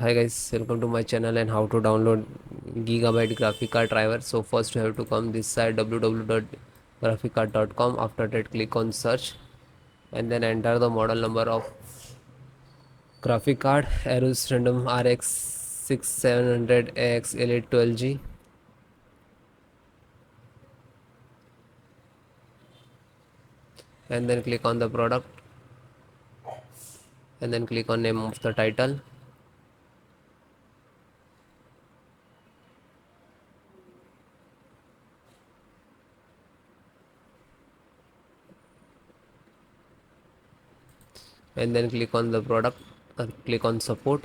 Hi guys, welcome to my channel and how to download Gigabyte graphic card driver. So first you have to come this side www.graphiccard.com. After that click on search and then enter the model number of graphic card AORUS Random RX 6700 AX Elite 12G and then click on the product and then click on name of the title and then click on the product click on support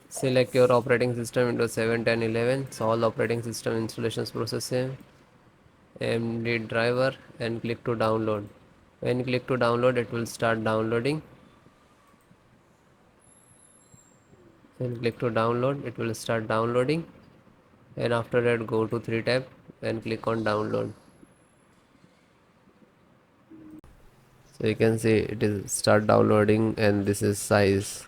select your operating system Windows 7 10 11 so all operating system installations process same AMD driver and click to download. When you click to download it will start downloading. Then click to download, it will start downloading and after that go to 3 tab and click on download. So you can see it is start downloading and this is size.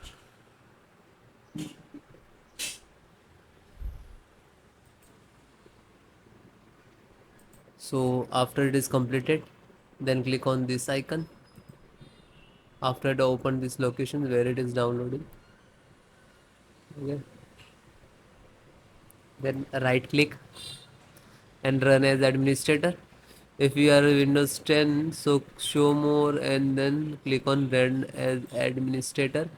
So after it is completed then click on this icon. After that open this location where it is downloading. Okay. Then right click and run as administrator. If you are Windows 10 so show more and then click on run as administrator.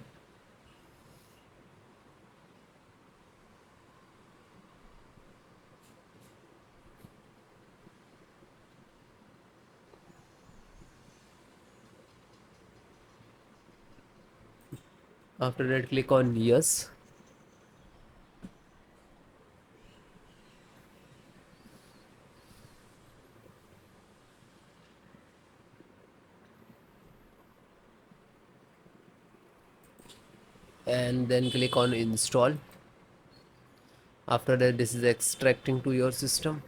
After that click on yes and then click on install. After that this is extracting to your system.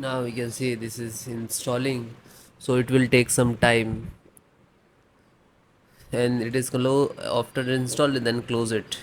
Now you can see this is installing so it will take some time and it is low after install and then close it.